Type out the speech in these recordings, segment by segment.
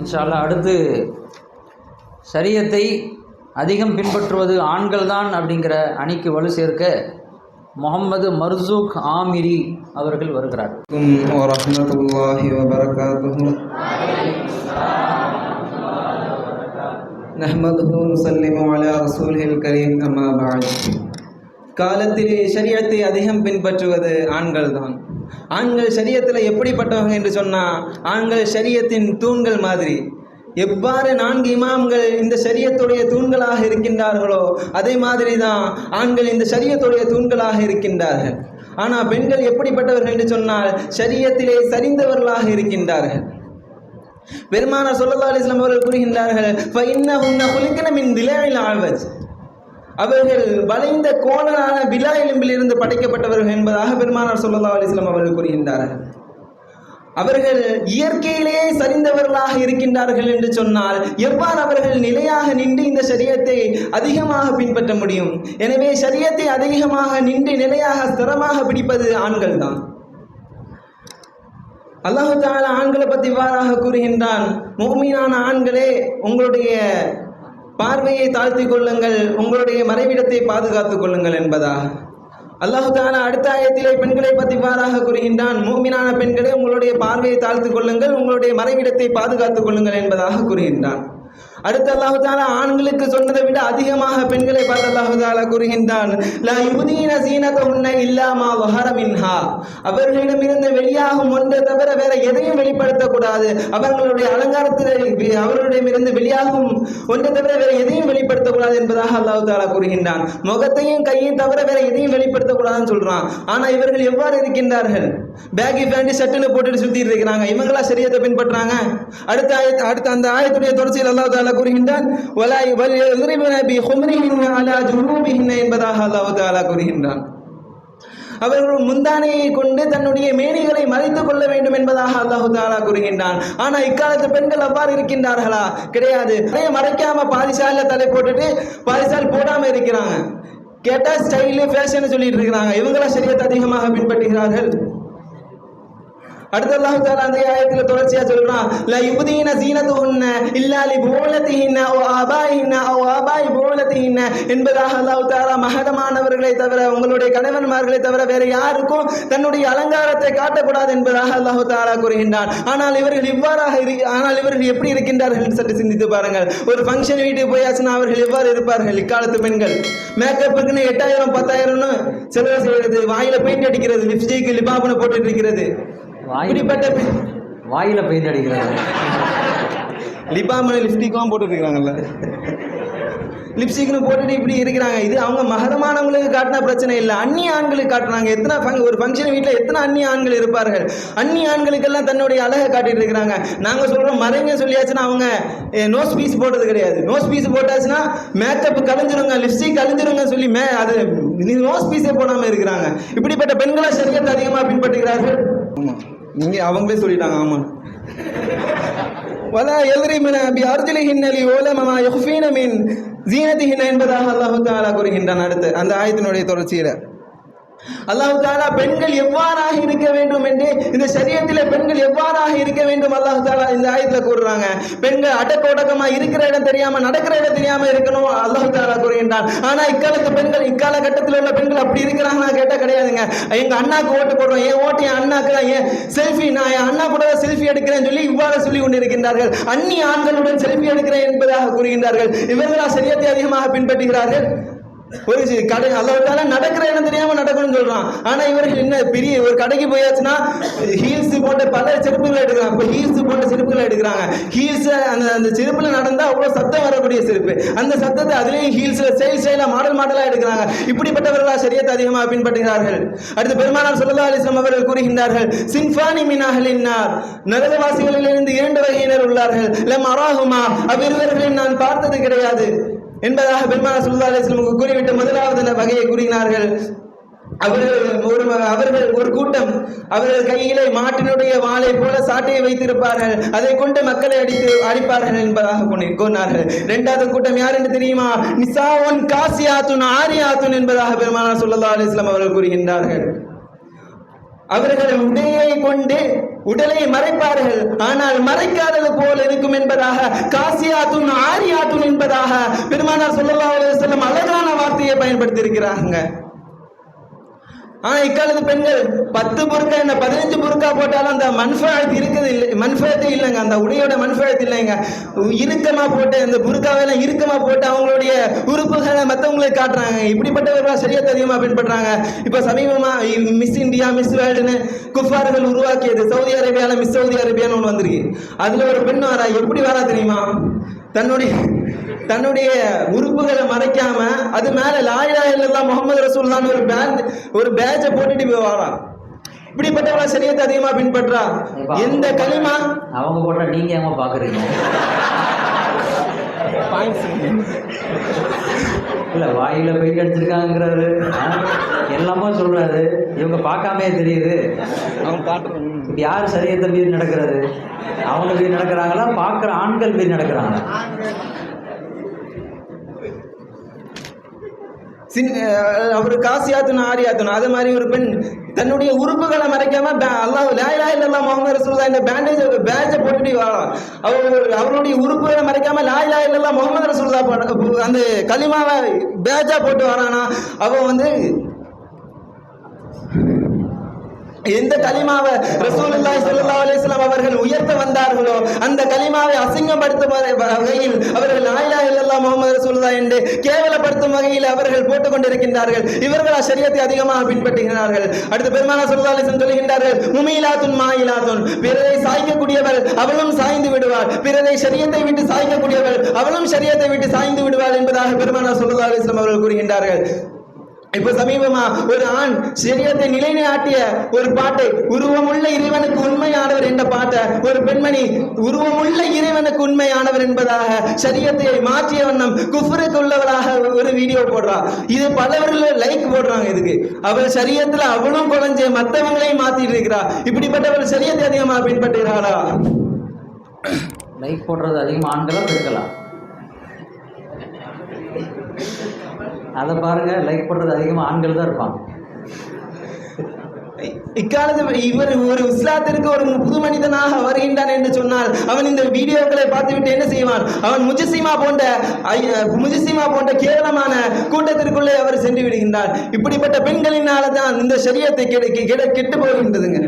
இன்ஷா அல்லாஹ் அடுத்து ஷரியத்தை அதிகம் பின்பற்றுவது ஆண்கள் தான் அப்படிங்கிற அணிக்கு வலு சேர்க்க முகமது மர்சூக் ஆமிரி அவர்கள் வருகிறார். வரஹ்மத்துல்லாஹி வபரகாத்துஹு. நஹ்மதுஹு வனுஸல்லிமு அலா ரசூலில் கரீம். அம்மா பஅத். காலத்திலே ஷரியத்தை அதிகம் பின்பற்றுவது ஆண்கள் தான். ஆண்கள் ஷரியத்தில் எப்படிப்பட்டவங்க என்று சொன்னால், ஆண்கள் ஷரியத்தின் தூண்கள் மாதிரி. எவ்வாறு 4 இமாம்கள் இந்த ஷரியத்துடைய தூண்களாக இருக்கின்றார்களோ அதே மாதிரி தான் ஆண்கள் இந்த ஷரியத்துடைய தூண்களாக இருக்கின்றார்கள். ஆனால் பெண்கள் எப்படிப்பட்டவர்கள் என்று சொன்னால், ஷரியத்திலே சரிந்தவர்களாக இருக்கின்றார்கள். பெருமானார் ஸல்லல்லாஹு அலைஹி வஸல்லம் அவர்கள் கூறுகின்றார்கள், ஃபஇன்னஹுன்ன குலிக்ன மின் திலாஇல் அஅவஜ். அவர்கள் வளைந்த கோணலான விலா எலும்பிலிருந்து படைக்கப்பட்டவர்கள் என்பதாக பெருமானார் ஸல்லல்லாஹு அலைஹி வஸல்லம் அவர்கள் கூறுகின்றார்கள். அவர்கள் இயற்கையிலேயே சரிந்தவர்களாக இருக்கின்றார்கள் என்று சொன்னால், எவ்வாறு அவர்கள் நிலையாக நின்று இந்த ஷரியத்தை அதிகமாக பின்பற்ற முடியும்? எனவே ஷரியத்தை அதிகமாக நின்று நிலையாக ஸ்திரமாக பிடிப்பது ஆண்கள் தான். அல்லாஹ் தஆலா ஆண்களை பற்றி இவ்வாறாக கூறுகின்றான், முஃமினான ஆண்களே, உங்களுடைய பார்வையை தாழ்த்திக் கொள்ளுங்கள், உங்களுடைய மறைவிடத்தை பாதுகாத்துக் கொள்ளுங்கள் என்பதாக. அல்லாஹ் தஆலா அடுத்த ஆயத்திலே பெண்களை பற்றி இவ்வாறாக கூறுகின்றான், முஃமினான பெண்களே, உங்களுடைய பார்வையை தாழ்த்திக் கொள்ளுங்கள், உங்களுடைய மறைவிடத்தை பாதுகாத்துக் கொள்ளுங்கள் என்பதாக கூறுகின்றான். அடுத்து அல்லாஹ் தஆலா ஆண்களுக்கு சொன்னதை விட அதிகமாக பெண்களை பார்த்து அல்லாஹ் தஆலா கூறுகின்றான், லா யுபதீன ஸீனத்தஹுன்ன இல்லா மா ظஹர மின்ஹா. அவர்களிடமிருந்து வெளியாகும் ஒன்றை தவிர வேற எதையும் வெளிப்படுத்தக்கூடாது. அவர்களுடைய அலங்காரத்தில் அவர்களிடமிருந்து வெளியாகும் ஒன்றை தவிர வேற எதையும் வெளிப்படுத்தக்கூடாது என்பதாக அல்லாஹ் தஆலா கூறுகின்றான். முகத்தையும் கையையும் தவிர வேற எதையும் வெளிப்படுத்தக்கூடாதுன்னு சொல்றான். ஆனா இவர்கள் எவ்வாறு இருக்கின்றார்கள்? பேகி பேண்ட் ஷர்ட்னு போட்டுட்டு சுத்திட்டு இருக்கிறாங்க. இவங்களா ஷரியத்தை பின்பற்றாங்க? அடுத்த அந்த ஆயத்துடைய தொடர்ச்சியில் அல்லாஹ் தஆலா கூறுகின்றான், வலா யضربن بخمرهن على جنوبهن என்பதாக அல்லாஹ் தஆலா கூறுகின்றான். அவர்கள் முந்தானையை கொண்டு தன்னுடைய மேனிகளை மறைத்துக் கொள்ள வேண்டும் என்பதாக அல்லாஹ் தஆலா கூறுகின்றான். ஆனா இக்காலத்து பெண்கள் அவ்வாறு இருக்கின்றார்களா? கிடையாது. மறைக்காம பாதிசால தலை போட்டுட்டு பாதிசால் போடாம இருக்கிறாங்க. கேட்டா ஸ்டைலு ஃபேஷன் சொல்லிட்டு இருக்கிறாங்க. இவங்களா ஷரியத்தை அதிகமாக பின்பற்றுகிறார்கள். அடுத்து அல்லாஹ் தஆலா அந்த ஆயத்துல தொடர்ச்சியா சொல்றான், லா யுபதீன ஸீனத்துஹுன்ன இல்லா லிபூலதிஹின்ன அவ் ஆபாயிஹின்ன அவ் ஆபாயி பூலதிஹின்ன என்பதாக அல்லாஹ் தஆலா மஹரமானவர்களை தவிர, உங்களுடைய கணவன்மார்களை தவிர வேற யாருக்கும் தன்னுடைய அலங்காரத்தை காட்டக்கூடாது என்பதாக அல்லாஹ் தஆலா கூறுகின்றான். ஆனால் இவர்கள் எப்படி இருக்கின்றார்கள் என்று சற்று சிந்தித்து பாருங்கள். ஒரு ஃபங்க்ஷன் வீட்டுக்கு போயாச்சுன்னா அவர்கள் எவ்வாறு இருப்பார்கள்? இக்காலத்து பெண்கள் மேக்கப்புக்குன்னு 8000 10,000ன்னு செலவு செய்யறது, வாயில பெயிண்ட் அடிக்கிறது, லிப்ஸ்டிக் லிபாப்னு போட்டுட்டு இருக்கிறது. வாயில பெயிண்ட் அடிக்கிறாங்க, லிபாம லிப்ஸ்டிக்லாம் போட்டுட்டு இருக்காங்கல்ல, லிப்ஸ்டிக்னு போட்டுட்டு இப்படி இருக்கிறாங்க. இது அவங்க மகரமானவங்களுக்கு காட்டினா பிரச்சனை இல்லை, அந்நிய ஆண்களுக்கு காட்டுறாங்க. ஒரு ஃபங்க்ஷன் வீட்டில் எத்தனை அந்நிய ஆண்கள் இருப்பார்கள்? அந்நிய ஆண்களுக்கெல்லாம் தன்னுடைய அழகை காட்டிட்டு இருக்கிறாங்க. நாங்கள் சொல்கிறோம் மறைங்க சொல்லியாச்சுன்னா அவங்க நோஸ் பீஸ் போட்டது கிடையாது. நோஸ் பீஸ் போட்டாச்சுன்னா மேக்கப் கலைஞ்சிருங்க, லிப்ஸ்டிக் கலைஞ்சிருங்க சொல்லி அது நோஸ் பீஸே போடாமல் இருக்கிறாங்க. இப்படிப்பட்ட பெண்களை ஷரியத்தை அதிகமாக பின்பற்றுகிறார்கள். ஆமாம், நீங்கள் அவங்களே சொல்லிட்டாங்க. ஆமாம், வலா யضربن بأرجلهن ليعلم ما يخفين من زينتهن என்பதாக அல்லாஹ் தஆலா கூறுகின்றான். அடுத்து அந்த ஆயத்தினுடைய தொடர்ச்சியில அல்லாஹ் தஆலா பெண்கள் எவ்வாறாக இருக்க வேண்டும் என்று, இந்த ஷரியத்திலே பெண்கள் எவ்வாறாக இருக்க வேண்டும் அல்லாஹ் தஆலா இந்த ஆயத்துல கூறுறாங்க. பெண்கள் அடக்க ஒடுக்கமா இருக்கிற இடம் தெரியாம நடக்கிற இடம் தெரியாம இருக்கணும் அல்லாஹ் தஆலா கூறுகின்றான். ஆனா இக்காலத்து பெண்கள், இக்காலகட்டத்தில் உள்ள பெண்கள் அப்படி இருக்கிறாங்கன்னா கேட்டா கிடையாதுங்க. எங்க அண்ணாக்கு ஓட்டு போடுறோம், என் ஓட்டு என் அண்ணாக்கு, என் செல்ஃபி நான் என் அண்ணா கூட செல்ஃபி எடுக்கிறேன் சொல்லி இவ்வாறு சொல்லி கொண்டிருக்கின்றார்கள். அந்நிய ஆண்களுடன் செல்ஃபி எடுக்கிறேன் என்பதாக கூறுகின்றார்கள். இவர்களா ஷரியத்தை அதிகமாக பின்பற்றுகிறார்கள். ஒரு கடை அல்லாஹ் தஆலா நடக்கிற இடம் தெரியாம நடக்கணும்னு சொல்றான். ஆனா இவர்கள் என்ன பெரிய ஒரு கடைக்கு போயாச்சுன்னா ஹீல்ஸ் போட்ட பல செருப்புகளை எடுக்கிறாங்க. இப்போ ஹீல்ஸ் போட்ட செருப்புகளை எடுக்கிறாங்க. ஹீல்ஸ் அந்த செருப்புல நடந்தா அவ்வளவு சத்தம் வரக்கூடிய செருப்பு, அந்த சத்தத்தை அதுலேயும் ஹீல்ஸ்ல ஸ்டைலா மாடலா எடுக்கிறாங்க. இப்படிப்பட்டவர்களா ஷரியத்தை அதிகமாக பின்பற்றுகிறார்கள். அடுத்து பெருமானார் ஸல்லல்லாஹு அலைஹி வஸல்லம் அவர்கள் கூறுகின்றார்கள், சின்ஃபானி மின் அஹ்லின் நார், நரகவாசிகளிலிருந்து 2 வகையினர் உள்ளார்கள். லம் அராஹுமா, அவ்விருவர்களை நான் பார்த்தது கிடையாது என்பதாக பெருமானார் ஸல்லல்லாஹு அலைஹி வஸல்லம் கூறிவிட்டு முதலாவது வகையை கூறினார்கள். அவர்கள் ஒரு கூட்டம், அவர்கள் கையிலே மாட்டினுடைய வாளை போல சாட்டையை வைத்திருப்பார்கள், அதை கொண்டு மக்களை அடிப்பார்கள் என்பதாக கூறினார்கள். 2வது கூட்டம் யார் என்று தெரியுமா? நிசாவுன் காசியாத்துன் ஆரியாத்துன் என்பதாக பெருமானார் ஸல்லல்லாஹு அலைஹி வஸல்லம் அவர்கள் கூறுகின்றார்கள். அவர்கள் உடையை கொண்டு உடலை மறைப்பார்கள், ஆனால் மறைக்காதது போல் இருக்கும் என்பதாக காசியாத்துன் ஆரியாத்துன் என்பதாக பெருமானார் ஸல்லல்லாஹு அலைஹி வஸல்லம் அழகான வார்த்தையை பயன்படுத்தி இருக்கிறாங்க. ஆனா இக்காலத்து பெண்கள் 10 புர்கா என்ன 15 புர்கா போட்டாலும் அந்த மன்ஃபஅத் இருக்குது இல்லை, மன்ஃபஅத்தே இல்லைங்க, அந்த உடையோட மன்ஃபஅத் இல்லைங்க. இறுக்கமா போட்டு அந்த புர்காவெல்லாம் இறுக்கமா போட்டு அவங்களுடைய உறுப்புகளை மற்றவங்களுக்கு காட்டுறாங்க. இப்படிப்பட்டவர்கள் ஷரியத் அதிகமாக பின்பற்றாங்க. இப்போ சமீபமா மிஸ் இந்தியா மிஸ் வேர்ல்டுன்னு குஃபார்கள் உருவாக்கியது சவுதி அரேபியாவில் மிஸ் சவுதி அரேபியான்னு ஒன்று வந்திருக்கு. அதுல ஒரு பெண் வரா, எப்படி வரா தெரியுமா? தன்னுடைய உறுப்புகளை மறைக்காம அது மேல லா இலாஹ இல்லல்லாஹ் முஹம்மது ரசூலுல்லாஹ்னு ஒரு பேட்ஜை போட்டுட்டு போய் வாரான். இப்படிப்பட்டவங்க ஷரியத்தை அதிகமா பின்பற்றா. எந்த களிமா அவங்க போட்டா நீங்க ஏமா பாக்குறீங்க? இல்ல வாயில பெயிண்ட் அடிச்சிருக்காங்கிறாரு, எல்லாமே சொல்றாரு, இவங்க பார்க்காமே தெரியுது. அவங்க காட்டுறாங்க. இப்ப யாரு ஷரியத்தை மீறி நடக்கிறது? அவங்க மீறி நடக்கிறாங்களா, பார்க்குற ஆண்கள் மீறி நடக்கிறாங்க? அவர் காசியாத்துன் ஆரியாத்துன் அது மாதிரி ஒரு பெண் தன்னுடைய உறுப்புகளை மறைக்காம அல்லாஹ் லா இலாஹ இல்லல்லாஹ் முஹம்மது ரசூலுல்லாஹ் இந்த பேட்ஜை போட்டுட்டு வாழலாம். அவருடைய உறுப்புகளை மறைக்காம லா இலாஹ இல்லல்லாஹ் முஹம்மது ரசூலுல்லாஹ் அந்த கலிமாவை பேட்ஜா போட்டு வரானா, அவன் எந்த கலிமாவை ரசூலுல்லாஹி ஸல்லல்லாஹு அலைஹி வஸல்லம் அவர்கள் உயர்த்த வந்தார்களோ அந்த கலிமாவை அசிங்கப்படுத்தும் வகையில் அவர்கள் லா இலாஹ இல்லல்லாஹ் முஹம்மது ரசூலுல்லாஹ் என்று கேவலப்படுத்தும் வகையில் அவர்கள் போட்டுக் கொண்டிருக்கின்றார்கள். இவர்கள் ஷரியத்தை அதிகமாக பின்பற்றுகிறார்கள். அடுத்து பெருமானார் ஸல்லல்லாஹு அலைஹி வஸல்லம் சொல்கின்றார்கள், முமீலாத்துன் மாயிலாத்துன், பிறரை சாய்க்கக்கூடியவள் அவளும் சாய்ந்து விடுவாள், பிறரை ஷரியத்தை விட்டு சாய்க்கக்கூடியவள் அவளும் ஷரியத்தை விட்டு சாய்ந்து விடுவாள் என்பதாக பெருமானார் ஸல்லல்லாஹு அலைஹி வஸல்லம் அவர்கள் கூறுகின்றார்கள். இப்ப சமீபமா ஒரு ஆண் ஷரியத்தை நிலைநாட்டிய ஒரு பாட்டை, உருவமுள்ள இறைவனுக்கு உண்மையானவர் என்ற பாட்டை ஒரு பெண்மணி உருவமுள்ள இறைவனுக்கு உண்மையானவர் என்பதாக ஷரியத்தை மாற்றிய வண்ணம் குஃப்ருக்கு உள்ளவராக ஒரு வீடியோ போடுறா. இது பலவர்கள் லைக் போடுறாங்க. இதுக்கு அவள் ஷரியத்துல அவளும் குறைஞ்ச மற்றவங்களையும் மாத்திட்டு இருக்கிறா. இப்படிப்பட்டவர்கள் ஷரியத்தை அதிகமாக பின்பற்றுகிறாளா? லைக் போடுறது அதிகமாக ஆண்களா பெண்களா? அதை பாருங்க, லைக் பண்றது அதிகமாக ஆண்கள் தான் இருப்பாங்க. இக்காலத்தில் இவர் ஒரு இஸ்லாத்திற்கு ஒரு புது மனிதனாக வருகின்றான் என்று சொன்னால் அவன் இந்த வீடியோக்களை பார்த்துவிட்டு என்ன செய்வான்? அவன் முஜிசிமா போன்ற கேவலமான கூட்டத்திற்குள்ளே அவர் சென்று விடுகின்றார். இப்படிப்பட்ட பெண்களினால தான் இந்த ஷரியத்தை கெட்டு போகின்றதுங்க.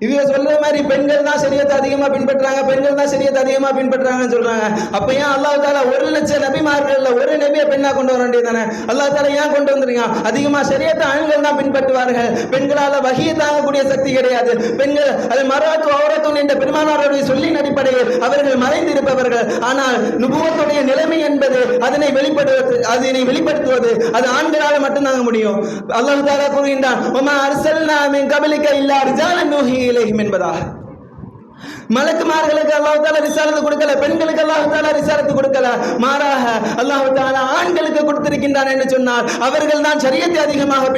இவங்க சொல்ற மாதிரி பெண்கள் தான் ஷரியத்தை அதிகமா பின்பற்றாங்க, பெண்கள் தான் ஷரியத்தை அதிகமா பின்பற்றாங்கன்னு சொல்றாங்க. அப்ப ஏன் அல்லாஹ் தாலா 1,00,000 நபிமார்கள்ல ஒரு நபியை பெண்ணா கொண்டு வர வேண்டியதானே? அல்லாஹ் தாலா ஏன் கொண்டு வந்திருக்கான்? அதிகமா ஷரியத்தை ஆண்கள் தான் பின்பற்றுவார்கள். பெண்களால வஹியை தாங்கக்கூடிய சக்தி கிடையாது. பெண்கள் அது மராத்து அவுரத்துன் என்ற பெருமானாருடைய சொல்லின் அடிப்படையில் அவர்கள் மறைந்திருப்பவர்கள். ஆனால் நுபுவத்துடைய நிலைமை என்பது அதனை வெளிப்படுத்துவது அது ஆண்களால மட்டும்தாங்க முடியும். அல்லாஹ் தாலா கூறுகின்றான், வமா அர்சல்னா மின் கப்லிக இல்லா ரிஜாலன் நூஹி இலைஹிம் என்பதாக. மலக்குமார்களுக்கு அல்லாஹ் தஆலா ரிசாலத்து கொடுக்கல, பெண்களுக்கு அல்லாஹ் தஆலா ரிசாலத்து கொடுக்கல. மாறாக அல்லாஹ் தஆலா ஆண்களுக்கு கொடுத்திருக்கின்றான் என்று சொன்னால் அவர்கள் தான் ஷரியத்தை அதிகமாக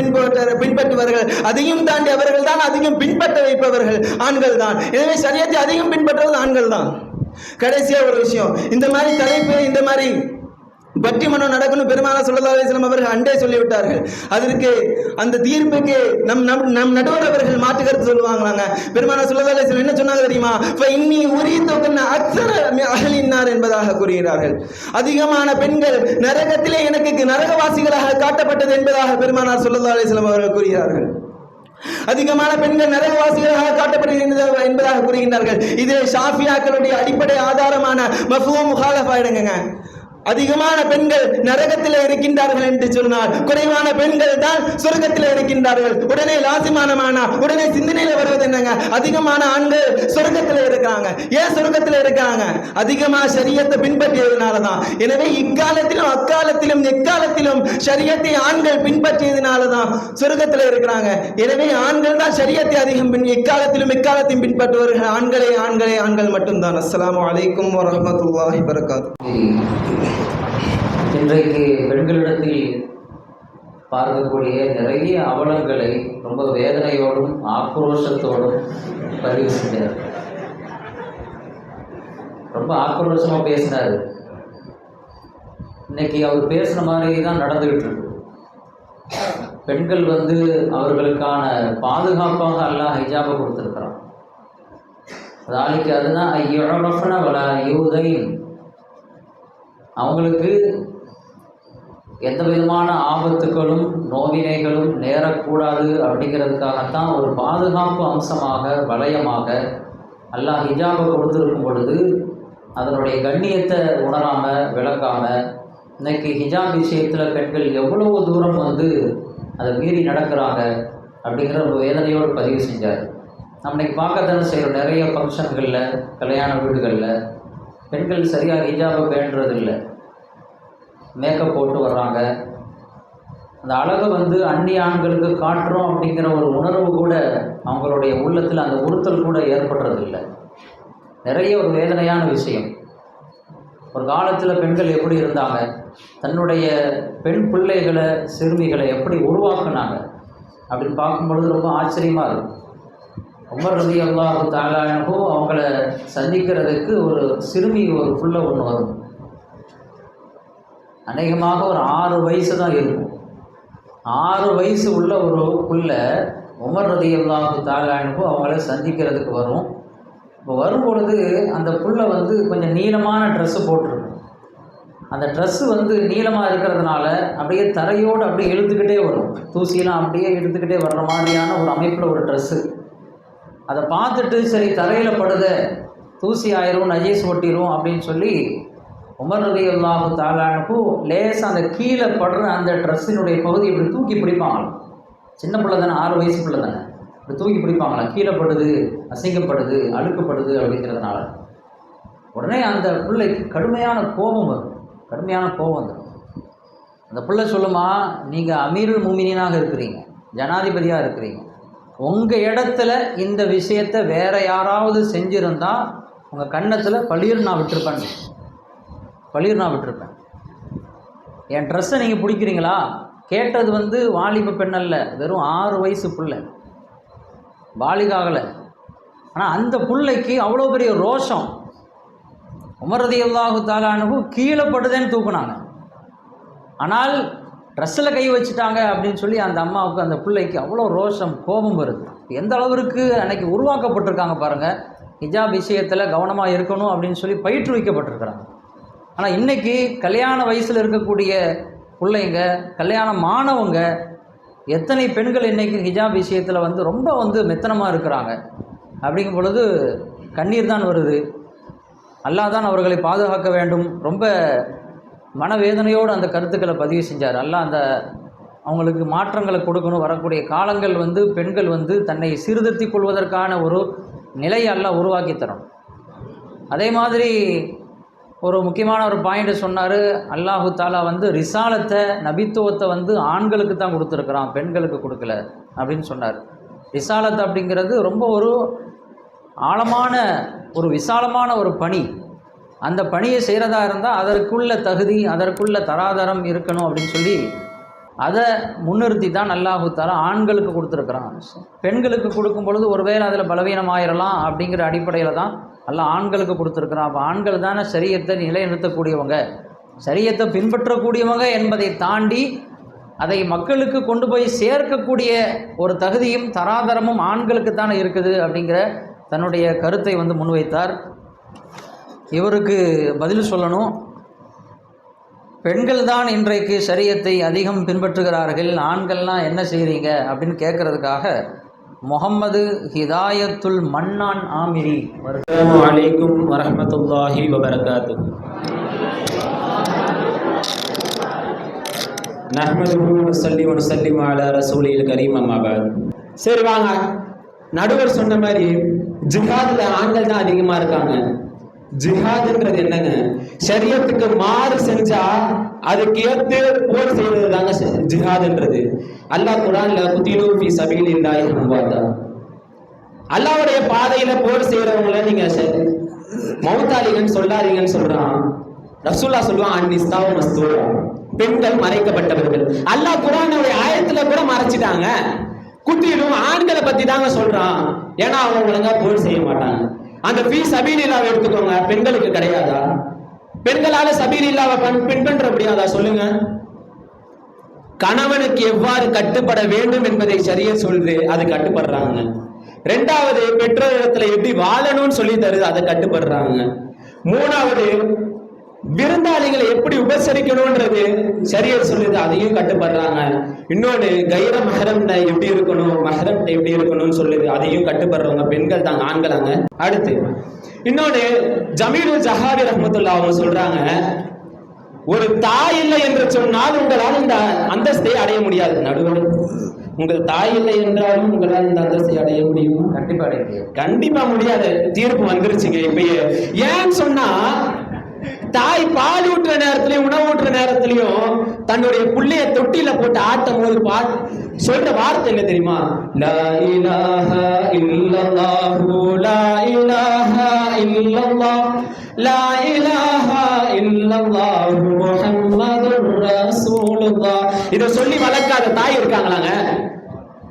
பின்பற்றுவார்கள். அதையும் தாண்டி அவர்கள் தான் அதிகம் பின்பற்ற வைப்பவர்கள் ஆண்கள் தான். எனவே ஷரியத்தை அதிகம் பின்பற்றுவது ஆண்கள் தான். கடைசியா ஒரு விஷயம், இந்த மாதிரி தலைப்பு, இந்த மாதிரி பட்டிமன்றம் நடக்கணும் பெருமானார் ஸல்லல்லாஹு அலைஹி வஸல்லம் அவர்கள் அண்டே சொல்லிவிட்டார்கள். அதற்கு அந்த தீர்ப்புக்கு நம் நடுவர் அவர்கள் மாற்று கருத்து சொல்லுவாங்களாங்க. பெருமானார் ஸல்லல்லாஹு அலைஹி வஸல்லம் என்ன சொன்னாங்க தெரியுமா? ஃபஇன்னி உரீதுகன்ன அக்ஸர அஹ்லின் நார் என்பதாக கூறுகிறார்கள். அதிகமான பெண்கள் நரகத்திலே எனக்கு நரகவாசிகளாக காட்டப்பட்டது என்பதாக பெருமானார் ஸல்லல்லாஹு அலைஹி வஸல்லம் அவர்கள் கூறுகிறார்கள். அதிகமான பெண்கள் நரகவாசிகளாக காட்டப்படுகின்றன என்பதாக கூறுகின்றார்கள். இது ஷாஃபியாக்களுடைய அடிப்படை ஆதாரமான மஃபூம் முகாலஃபா எடுங்க. அதிகமான பெண்கள் நரகத்தில் இருக்கின்றார்கள் என்று சொன்னால் குறைவான பெண்கள் தான் சொர்க்கத்தில் இருக்கின்றார்கள். உடனே லாசிமானமான உடனே சிந்தனையில வருவது என்னங்க? அதிகமான ஆண்கள் சொர்க்கத்தில் இருக்காங்க. ஏன் சொர்க்கத்தில் இருக்காங்க? அதிகமா ஷரியத்தை பின்பற்றியதுனாலதான். எனவே இக்காலத்திலும் அக்காலத்திலும் எக்காலத்திலும் ஷரியத்தை ஆண்கள் பின்பற்றியதுனாலதான் சொர்க்கத்தில் இருக்கிறாங்க. எனவே ஆண்கள் தான் ஷரியத்தை அதிகம் எக்காலத்திலும் எக்காலத்தையும் பின்பற்றுவார்கள். ஆண்கள் மட்டும்தான். அஸ்ஸலாமு அலைக்கும் வரஹ்மத்துல்லாஹி வபரகாத்துஹு. இன்றைக்கு பெண்களிடத்தில் பார்க்கக்கூடிய நிறைய அவலங்களை ரொம்ப வேதனையோடும் ஆக்ரோஷத்தோடும் பதிவு செஞ்சார். ரொம்ப ஆக்ரோஷமாக பேசினார். இன்னைக்கு அவர் பேசுன மாதிரி தான் நடந்துகிட்டு இருக்கு. பெண்கள் வந்து அவர்களுக்கான பாதுகாப்பாக அல்லாஹ் ஹிஜாபை கொடுத்துருக்கிறான். அதாலிக்கு அதுதான் ஐயுரஃப்ன வலா யூதைன், அவங்களுக்கு எந்த விதமான ஆபத்துகளும் நோவினைகளும் நேரக்கூடாது அப்படிங்கிறதுக்காகத்தான் ஒரு பாதுகாப்பு அம்சமாக வளையமாக அல்லாஹ் ஹிஜாபை கொடுத்துருக்கும் பொழுது அதனுடைய கண்ணியத்தை உணராமல் விளக்காமல் இன்னைக்கு ஹிஜாப் விஷயத்தில் பெண்கள் எவ்வளவு தூரம் வந்து அதை மீறி நடக்கிறாங்க அப்படிங்கிற ஒரு வேதனையோடு பதிவு செஞ்சார். நம்ம இன்னைக்கு பார்க்கத்தானே செய்கிறோம், நிறைய ஃபங்க்ஷன்களில் கல்யாண வீடுகளில் பெண்கள் சரியாக ஹிஜாபை பேணுறதில்லை, மேக்கப் போட்டு வர்றாங்க. அந்த அழகை வந்து அந்நிய ஆண்களுக்கு காட்டுறோம் அப்படிங்கிற ஒரு உணர்வு கூட அவங்களுடைய உள்ளத்தில் அந்த உறுத்தல் கூட ஏற்படுறதில்லை. நிறைய ஒரு வேதனையான விஷயம். ஒரு காலத்தில் பெண்கள் எப்படி இருந்தாங்க, தன்னுடைய பெண் பிள்ளைகளை சிறுமிகளை எப்படி உருவாக்குனாங்க அப்படின்னு பார்க்கும்பொழுது ரொம்ப ஆச்சரியமாக இருக்கும். உமர் ரலியல்லாஹு தஆலா அன்ஹு அவங்கள சந்திக்கிறதுக்கு ஒரு சிறுமி ஒரு புள்ள ஒன்று வரும். அநேகமாக ஒரு 6 வயசு தான் இருக்கும். 6 வயசு உள்ள ஒரு புள்ள உமர் ரலியல்லாஹு தஆலா அன்ஹு அவங்கள சந்திக்கிறதுக்கு வரும். இப்போ வரும்பொழுது அந்த புள்ள வந்து கொஞ்சம் நீளமான ட்ரெஸ்ஸு போட்டிருக்கும். அந்த ட்ரெஸ்ஸு வந்து நீளமாக இருக்கிறதுனால அப்படியே தரையோடு அப்படியே இழுத்துக்கிட்டே வரும், தூசியெல்லாம் அப்படியே இழுத்துக்கிட்டே வர்ற மாதிரியான ஒரு அமைப்பில் ஒரு ட்ரெஸ்ஸு. அதை பார்த்துட்டு சரி தரையில் படுத தூசி ஆயிரும் நஜீஸ் ஒட்டிரும் அப்படின்னு சொல்லி உமர் ரலியல்லாஹு தஆலா அன்ஹு லேசாக அந்த கீழே படுற அந்த ட்ரெஸ்ஸினுடைய பகுதி இப்படி தூக்கி பிடிப்பாங்களாம். சின்ன பிள்ளை தானே, 6 வயசு பிள்ளை தானே, இப்படி தூக்கி பிடிப்பாங்களாம். கீழே படுது, அசிங்கப்படுது, அழுக்கப்படுது அப்படிங்கிறதுனால உடனே அந்த பிள்ளைக்கு கடுமையான கோபம் வரும். அந்த பிள்ளை சொல்லுமா, நீங்கள் அமீருல் முஃமினீனாக இருக்கிறீங்க, ஜனாதிபதியாக இருக்கிறீங்க, உங்கள் இடத்துல இந்த விஷயத்தை வேறு யாராவது செஞ்சுருந்தால் உங்கள் கன்னத்தில் பளிர் நான் விட்டுருப்பேன். என் ட்ரெஸ்ஸை நீங்கள் பிடிக்கிறீங்களா? கேட்டது வந்து வாலிப பெண் அல்ல, வெறும் 6 வயசு பிள்ளை, பாலிகாகலை. ஆனால் அந்த பிள்ளைக்கு அவ்வளோ பெரிய ரோஷம். உமர் ரலியல்லாஹு தஆலா அன்ஹு கீழே படுதேன்னு தூக்குனாங்க. ஆனால் ட்ரெஸ்ஸில் கை வச்சுட்டாங்க அப்படின்னு சொல்லி அந்த அம்மாவுக்கு, அந்த பிள்ளைக்கு அவ்வளோ ரோஷம், கோபம் வருது. எந்த அளவிற்கு அன்னைக்கு உருவாக்கப்பட்டிருக்காங்க பாருங்கள். ஹிஜாப் விஷயத்தில் கவனமாக இருக்கணும் அப்படின்னு சொல்லி பயிற்றுவிக்கப்பட்டிருக்கிறாங்க. ஆனால் இன்றைக்கி கல்யாண வயசில் இருக்கக்கூடிய பிள்ளைங்க, கல்யாண மாணவங்க, எத்தனை பெண்கள் இன்றைக்கி ஹிஜாப் விஷயத்தில் வந்து ரொம்ப வந்து மெத்தனமாக இருக்கிறாங்க. அப்படிங்கும் பொழுது கண்ணீர் தான் வருது. அல்லாஹ் தான் அவர்களை பாதுகாக்க வேண்டும். ரொம்ப மனவேதனையோடு அந்த கருத்துக்களை பதிவு செஞ்சார். அல்லாஹ் அந்த அவங்களுக்கு மாற்றங்களை கொடுக்கணும். வரக்கூடிய காலங்கள் வந்து பெண்கள் வந்து தன்னை சீர்திருத்திக் கொள்வதற்கான ஒரு நிலையை அல்லாஹ் உருவாக்கி தரணும். அதே மாதிரி ஒரு முக்கியமான ஒரு பாயிண்ட்டை சொன்னார். அல்லாஹு தாலா வந்து ரிசாலத்தை, நபித்துவத்தை வந்து ஆண்களுக்கு தான் கொடுத்துருக்குறான், பெண்களுக்கு கொடுக்கல அப்படின்னு சொன்னார். ரிசாலத் அப்படிங்கிறது ரொம்ப ஒரு ஆழமான ஒரு விசாலமான ஒரு பணி. அந்த பணியை செய்கிறதா இருந்தால் அதற்குள்ள தகுதி, அதற்குள்ள தராதரம் இருக்கணும் அப்படின்னு சொல்லி அதை முன்னிறுத்தி தான் அல்லாஹு தஆலா ஆண்களுக்கு கொடுத்துருக்குறான். பெண்களுக்கு கொடுக்கும் பொழுது ஒருவேளை அதில் பலவீனமாயிரலாம் அப்படிங்கிற அடிப்படையில் தான் அல்லாஹ் ஆண்களுக்கு கொடுத்துருக்குறான். அப்போ ஆண்கள் தானே ஷரியத்தை நிலைநிறுத்தக்கூடியவங்க, ஷரியத்தை பின்பற்றக்கூடியவங்க என்பதை தாண்டி அதை மக்களுக்கு கொண்டு போய் சேர்க்கக்கூடிய ஒரு தகுதியும் தராதரமும் ஆண்களுக்கு தானே இருக்குது அப்படிங்கிற தன்னுடைய கருத்தை வந்து முன்வைத்தார். இவருக்கு பதில் சொல்லணும். பெண்கள் தான் இன்றைக்கு ஷரியத்தை அதிகம் பின்பற்றுகிறார்கள், ஆண்கள்லாம் என்ன செய்கிறீங்க அப்படின்னு கேட்குறதுக்காக முஹம்மது ஹிதாயத்துல் மன்னான் ஆமிரி. அஸ்ஸலாமு அலைக்கும் வரஹ்மத்துல்லாஹி வபரகாத்துஹு. நஹ்மதுஹு வ ஸல்லி வ நுஸல்லிமு அலா ரசூலில் கரீம் அம்மா பஅத். சரி வாங்க, நடுவர் சொன்ன மாதிரி ஜிஹாத்ல ஆண்கள் தான் அதிகமா இருக்காங்க. ஜிஹாதுன்றது என்னங்க? ஷரியத்துக்கு மாறு செஞ்சா அதுக்கு ஏத்து போர் செய்யறது தாங்க ஜிஹாதுன்றது. அல்லாஹ் குர்ஆன்ல குதிலு ஃபீ சபீலில்லாஹி அம்வாதா, அல்லாஹ்வுடைய பாதையில போர் செய்யறவங்கள நீங்க மௌத்தாலிகன்னு சொல்லாதீங்கன்னு சொல்றான். ரசூலுல்லாஹ் சொல்லுவான் அன்னிஸ்தாவு மஸ்தூரா, பெண்கள் மறைக்கப்பட்டவர்கள். அல்லாஹ் குர்ஆனுடைய ஆயத்துல கூட மறைச்சிட்டாங்க. குட்டிலும் ஆண்களை பத்தி தாங்க சொல்றான். ஏன்னா அவங்க ஒழுங்கா போர் செய்ய மாட்டாங்க. அந்த ஃபீ சபீலில்லாஹ் எடுத்துக்கோங்க, பெண்களுக்கு கிடையாதா? பெண்களால சபீலில்லாஹ் பின்பற்ற முடியாதா சொல்லுங்க? கணவனுக்கு எவ்வாறு கட்டுப்பட வேண்டும் என்பதை சரியா சொல்லுது, அது கட்டுப்படுறாங்க. ரெண்டாவது, பெற்றோரிடத்துல எப்படி வாழணும்னு சொல்லி தருது, அதை கட்டுப்படுறாங்க. மூணாவது, விருந்தாளிகளை எப்படி உபசரிக்கணும்ன்றது சரியா சொல்லுது, அதையும் கட்டுப்படுறாங்க. இன்னொன்று, கைர மஹரம்ட எப்படி இருக்கணும், மஹரம்ட எப்படி இருக்கணும்னு சொல்லுது, அதையும் கட்டுப்படுறவங்க பெண்கள் தாங்க, ஆண்களாங்க. அடுத்து இன்னொன்று, ஜமீலுல் ஜஹாரி ரஹ்மத்துல்லாஹி அவங்க சொல்றாங்க, ஒரு தாய் இல்லை என்று சொன்னால் உங்களால் இந்த அந்தஸ்தை அடைய முடியாது. நடுவர், உங்கள் தாய் இல்லை என்றாலும் உங்களால் இந்த அந்தஸ்தை அடைய முடியுமா? கண்டிப்பா அடைய முடியாது. கண்டிப்பா முடியாது. தீர்ப்பு வந்துருச்சுங்க இப்பயே. ஏன்னு சொன்னா, தாய் பால் ஊற்றுற நேரத்திலையும் உணவு ஊற்றுற நேரத்திலையும் தன்னுடைய புள்ளைய தொட்டில போட்டு ஆட்டும் போது சொல்ற வார்த்தை என்ன தெரியுமா? லா இலாஹா இல்லல்லாஹு லா இலாஹா இல்லல்லாஹ் லா இலாஹா இல்லல்லாஹு முஹம்மதுர் ரசூலுல்லாஹ். இத சொல்லி வளர்க்காத தாய் இருக்காங்களாங்க?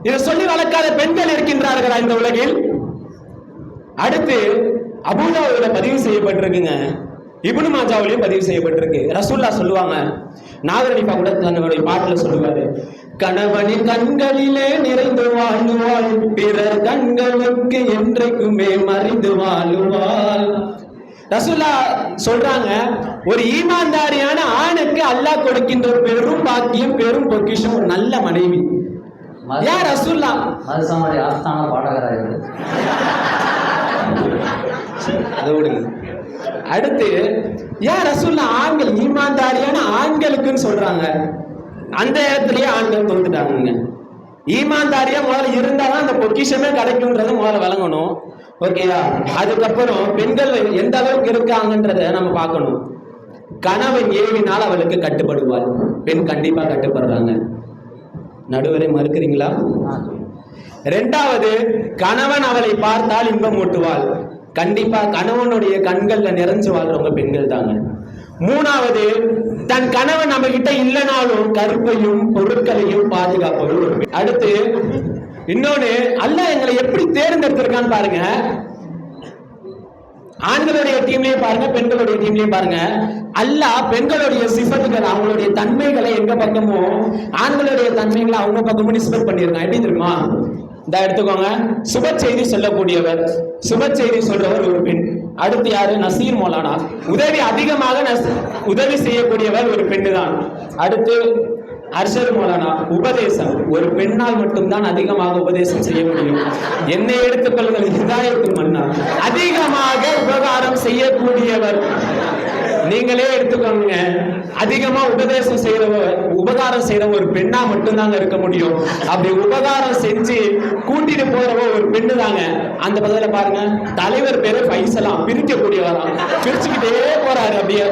இத சொல்லி வளர்க்காத பெண்கள் இருக்கின்றார்களா இந்த உலகில்? அடுத்து அபூதாவுல பதிவு செய்யப்பட்டிருக்குங்க, இப்னு மாஜாவிலையும் பதிவு செய்யப்பட்டிருக்கு. ரசூலுல்லாஹ் சொல்லுவாங்க, நாகரிகா கூட தன்னுடைய பாட்டுல சொல்லுவாரு, கணவனின் கண்களிலே நிறைந்து வாழுவாள், பிறர் கண்களுக்கு என்றைக்குமே மறைந்து வாழுவாள். ரசூலுல்லாஹ் சொல்றாங்க, ஒரு ஈமான்தாரியான ஆணுக்கு அல்லாஹ் கொடுக்கின்ற பெரும் பாக்கியம், பெரும் பொக்கிஷம் ஒரு நல்ல மனைவி. ஏன் ரசூலுல்லாஹ் மதுசாமி ஆஸ்தான பாடகராக அதோடு அடுத்து ஏன் ரசூலுல்லாஹ் ஆண்கள் ஈமான்தாரியான ஆண்களுக்குன்னு சொல்றாங்க? அந்த இடத்துலயே ஆண்கள் தோத்துட்டாங்க. ஈமான்தாரியா முதல்ல இருந்தாதான் அந்த பொக்கிஷமே கிடைக்கும்ன்றத முதல்ல வழங்கணும். ஓகேயா? அதுக்கப்புறம் பெண்கள் எந்த அளவுக்கு இருக்காங்கன்றத நம்ம பார்க்கணும். கணவன் ஏவினால் அவளுக்கு கட்டுப்படுவாள். பெண் கண்டிப்பா கட்டுப்படுறாங்க. நடுவரை மறுக்கிறீங்களா? ரெண்டாவது, கணவன் அவளை பார்த்தால் இன்பம் ஊட்டுவாள். கண்டிப்பா கணவனுடைய கண்கள்ல நிறைஞ்சு வாழ்றவங்க பெண்கள் தாங்க. மூணாவது, தன் கணவன் நம்ம கிட்ட இல்லைனாலும் கருப்பையும் பொருட்களையும் பாதுகாப்பவர்கள். அடுத்து இன்னொன்னு, அல்லாஹ் எங்களை எப்படி தேர்ந்தெடுத்திருக்கான்னு பாருங்க. ஆண்களுடைய டீம்லயும் பாருங்க, பெண்களுடைய டீம்லயும் பாருங்க. அல்லாஹ் பெண்களுடைய சிஃபத்துகள், அவங்களுடைய தன்மைகளை எங்க பக்கமோ ஆண்களுடைய தன்மைகளை அவங்க பக்கமும் நிஸ்பத் பண்ணிருக்காங்க. எப்படி தெரியுமா? இந்த எடுத்துக்கோங்க, சுப செய்தி சொல்லக்கூடியவர், சுப செய்தி சொல்றவர் ஒரு பெண். அடுத்து யாரு? நசீர் மௌலானா. உதவி அதிகமாக உதவி செய்யக்கூடியவர் ஒரு பெண்ணு தான். அடுத்து அர்ஷர் மௌலானா, உபதேசம் ஒரு பெண்ணால் மட்டும்தான் அதிகமாக உபதேசம் செய்ய முடியும். என்னை எடுத்துக்கொள்ளுங்கள், ஹிதாயத்து மன்னா, அதிகமாக உபகாரம் செய்யக்கூடியவர் நீங்களே எடுத்துக்கோங்க. அதிகமா உபதேசம் செய்யறவர், உபகாரம் செய்யறவ ஒரு பெண்ணா மட்டும்தாங்க இருக்க முடியும். அப்படி உபகாரம் செஞ்சு கூட்டிட்டு போறவ ஒரு பெண்ணு தாங்க. அந்த பதில பாருங்க, தலைவர் பேரு பைசலாம், பிரிக்கக்கூடியவராம், பிரிச்சுக்கிட்டே போறாரு அப்படியே.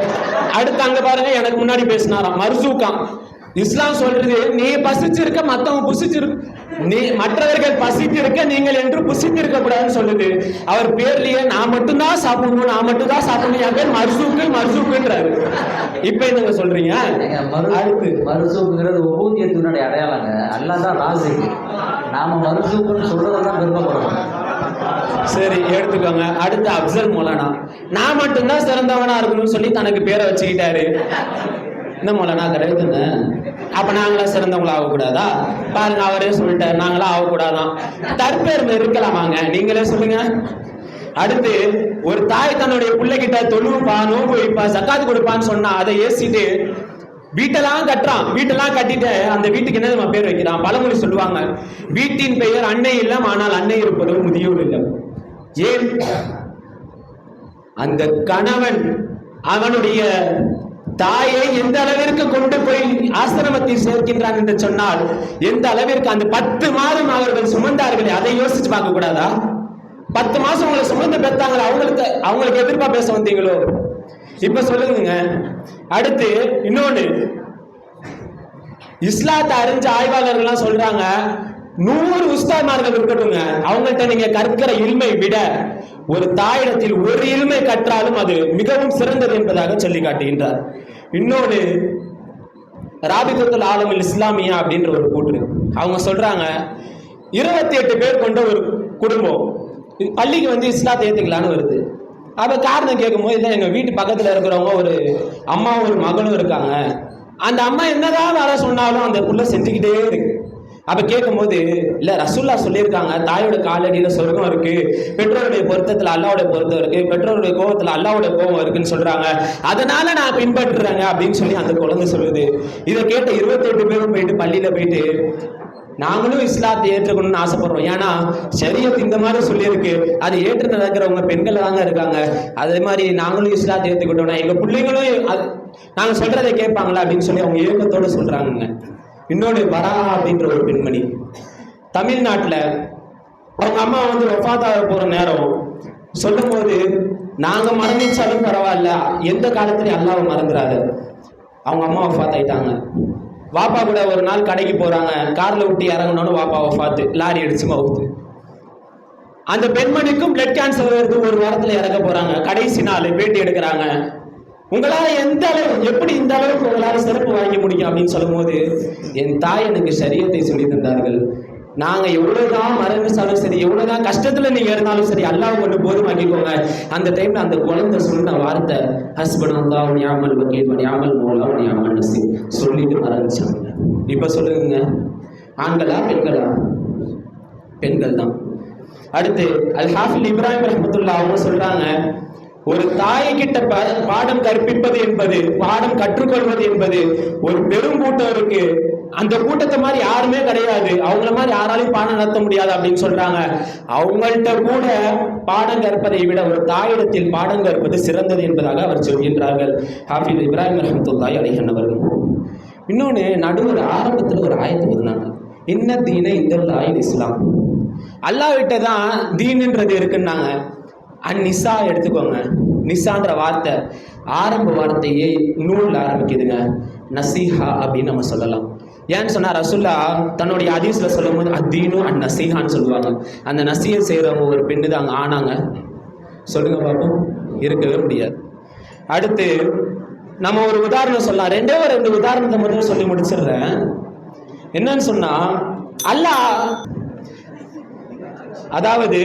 அடுத்து அங்க பாருங்க, எனக்கு முன்னாடி பேசினாராம் மர்சூக்காம். இஸ்லாம் சொல்றது, நீ பசிச்சிருக்க மத்தவங்க புசிச்சிருக்க, நீ மற்றவர்கள் பசித்திருக்க நீங்கள் என்று புசித்திருக்க கூடாதுன்னு சொல்லுது. அவர் பேர்லயே நான் மட்டும்தான் சாப்பிடணும், நான் மட்டும்தான் சாப்பிடணும், என் பேர் மர்சூக்கு மர்சூக்குன்றாரு. இப்ப என்னங்க சொல்றீங்க? அடுத்து மருசூக்குங்கிறது உபூதியத்தினுடைய அடையாளங்க. அல்லாஹ் தான் ராசி, நாம மருசூக்குன்னு சொல்றதெல்லாம் விருப்பப்படணும். சரி, எடுத்துக்கோங்க. அடுத்து அப்சல் மௌலானா, நான் மட்டும்தான் சிறந்தவனா இருக்கணும்னு சொல்லி தனக்கு பேரை வச்சுக்கிட்டாரு. இந்த மௌலானா கிடையாதுங்க. அப்ப நாங்களா சிறந்தவங்களா ஆகக்கூடாதா? பாருங்க, அவரே சொல்லிட்டாரு, நாங்களா ஆகக்கூடாதான். தற்பெருமை இருக்கலாமாங்க? நீங்களே சொல்லுங்க. அடுத்து, ஒரு தாய் தன்னுடைய பிள்ளைகிட்ட தொழுவுப்பா, நோம்பு வைப்பா, ஜக்காத்து கொடுப்பான்னு சொன்னா அதை ஏசிட்டு வீட்டெல்லாம் கட்டுறான். வீட்டெல்லாம் கட்டிட்டு அந்த வீட்டுக்கு என்ன நம்ம பேர் வைக்கிறான்? பழமொழி சொல்லுவாங்க, வீட்டின் பெயர் அன்னை இல்லம், ஆனால் அன்னை இருப்பது முதியோர் இல்லம். ஏன்? அந்த கணவன் அவனுடைய தாயை எந்த அளவிற்கு கொண்டு போய் ஆசிரமத்தில் சேர்க்கின்றான் என்று சொன்னால், எந்த அளவிற்கு அந்த 10 மாதம் அவர்கள் சுமந்தார்களே, அதை யோசிச்சு பார்க்க கூடாதா? 10 மாசம் உங்களை சுமந்து பெற்றாங்களா? அவங்களுக்கு எதிர்ப்பா பேச வந்தீங்களோ? இப்ப சொல்லுங்க. அடுத்து இன்னொன்னு, இஸ்லாத்தை அறிஞ்ச ஆய்வாளர்கள்லாம் சொல்றாங்க, 100 உஸ்தாத்மார்கள் இருக்கட்டுங்க, அவங்கள்ட்ட நீங்க கற்கிற இல்மை விட ஒரு தாயிடத்தில் ஒரு இல்மை கற்றாலும் அது மிகவும் சிறந்தது என்பதாக சொல்லி காட்டுகின்றார். இன்னொரு ராபிகத்துல் ஆலமில் இஸ்லாமியா அப்படின்ற ஒரு கூற்று, அவங்க சொல்றாங்க, 28 பேர் கொண்ட ஒரு குடும்பம் பள்ளிக்கு வந்து இஸ்லாத்தை ஏத்துக்கலான்னு வருது. அப்ப காரணம் கேட்கும் போது, இல்லை எங்க வீட்டு பக்கத்துல இருக்கிறவங்க ஒரு அம்மாவும் ஒரு மகனும் இருக்காங்க, அந்த அம்மா என்னதான் வேலை சொன்னாலும் அந்த புள்ள செஞ்சுக்கிட்டே இருக்கு. அப்ப கேட்கும்போது, இல்ல ரசூல்லா சொல்லியிருக்காங்க, தாயோட காலடியில சொர்க்கம் இருக்கு, பெற்றோருடைய பொருத்தத்துல அல்லாவுடைய பொருத்தம் இருக்கு, பெற்றோருடைய கோபத்துல அல்லாவுடைய கோபம் இருக்குன்னு சொல்றாங்க, அதனால நான் பின்பற்றுறேங்க அப்படின்னு சொல்லி அந்த குழந்தை சொல்லுது. இதை கேட்ட 28 பேரும் போயிட்டு பள்ளியில போயிட்டு, நாங்களும் இஸ்லாத்தை ஏற்றுக்கணும்னு ஆசைப்படுறோம், ஏன்னா ஷரியத் இந்த மாதிரி சொல்லியிருக்கு, அதை ஏற்று நடக்கிறவங்க பெண்கள் தாங்க இருக்காங்க, அதே மாதிரி நாங்களும் இஸ்லாத்தை ஏற்றுக்கிட்டோம்னா எங்க பிள்ளைங்களும் நாங்க சொல்றதை கேட்பாங்களா அப்படின்னு சொல்லி அவங்க ஏக்கத்தோட சொல்றாங்க. இன்னொன்று வரா அப்படின்ற ஒரு பெண்மணி தமிழ்நாட்டில் அவங்க அம்மா வந்து வஃபாத்தாக போற நேரம் சொல்லும் போது, நாங்க மறந்துச்சாலும் பரவாயில்ல, எந்த காலத்துலயும் அல்லாஹ்வை மறந்துடாது. அவங்க அம்மா வஃபாத் ஆயிட்டாங்க. வாப்பா கூட ஒரு நாள் கடைக்கு போறாங்க, கார்ல விட்டு இறங்கணும்னு வாப்பா வஃபாத்து, லாரி அடிச்சு மவுத்து. அந்த பெண்மணிக்கும் பிளட் கேன்சர் வருது, ஒரு வாரத்துல இறக்க போறாங்க. கடைசி நாள் பேட்டி எடுக்கிறாங்க. உங்களால எந்த அளவு, எப்படி இந்த அளவுக்கு உங்களால சிறப்பு வாங்கி முடியும் அப்படின்னு சொல்லும் போது, என் தாய் எனக்கு ஷரியத்தை சொல்லி தந்தார்கள், நாங்க எவ்வளவுதான் மறந்துச்சாலும் சரி, எவ்வளவுதான் கஷ்டத்துல நீங்க இருந்தாலும் சரி, அல்லாஹ் கொண்டு போதுமாக்கிக்கோங்க. அந்த டைம்ல அந்த குழந்தை சொன்ன வார்த்தை ஹஸ்பனல்லாஹு நிஅமல் வக்கீல் நிஅமல் மௌலா நிஅமல் நஸீர் சொல்லிட்டு மறந்துச்சாங்க. இப்ப சொல்லுங்க, ஆண்களா பெண்களா? பெண்கள் தான். அடுத்து அல் ஹாஃபில் இப்ராஹிம் ரஹ்மத்துல்லாஹ் அவங்க சொல்றாங்க, ஒரு தாய்கிட்ட பாடம் கற்பிப்பது என்பது, பாடம் கற்றுக்கொள்வது என்பது ஒரு பெரும் கூட்டம் இருக்கு, அந்த கூட்டத்தை மாதிரி யாருமே கிடையாது, அவங்கள மாதிரி யாராலையும் பாடம் நடத்த முடியாது அப்படின்னு சொல்றாங்க. அவங்கள்ட்ட கூட பாடம் கற்பதை விட ஒரு தாயிடத்தில் பாடம் கற்பது சிறந்தது என்பதாக அவர் சொல்கின்றார்கள். ஹாஃபிஸ் இப்ராஹிம் ரஹ்மத்துல்லாஹி அலைஹி அவர்கள். இன்னொன்று, நடுவர் ஆரம்பத்தில் ஒரு ஆயத்து ஓதுனாங்க, இன்ன தீன இந்தல்லாஹில் இஸ்லாம், அல்லாஹ்விட்ட தான் தீனுன்றது இருக்குன்னாங்க. நிசா எடுத்துக்கோங்க, நிசான்ற வார்த்தை ஆரம்ப வார்த்தையே நூல் ஆரம்பிக்குதுங்க, நசீஹா அப்படின்னு நம்ம சொல்லலாம். ஏன்னு சொன்னா ரசூல்லா தன்னுடைய ஹதீஸ்ல சொல்லும் போது அத்தீனு நசீஹான்னு சொல்லுவாங்க. அந்த நசீஹை செய்யறவங்க ஒரு பெண்ணு தாங்க, ஆனாங்க சொல்லுங்க பாப்போம், இருக்கவே முடியாது. அடுத்து நம்ம ஒரு உதாரணம் சொல்லலாம், ரெண்டு உதாரணத்தை மட்டும் சொல்லி முடிச்சிடுறேன். என்னன்னு சொன்னா, அல்லாஹ் அதாவது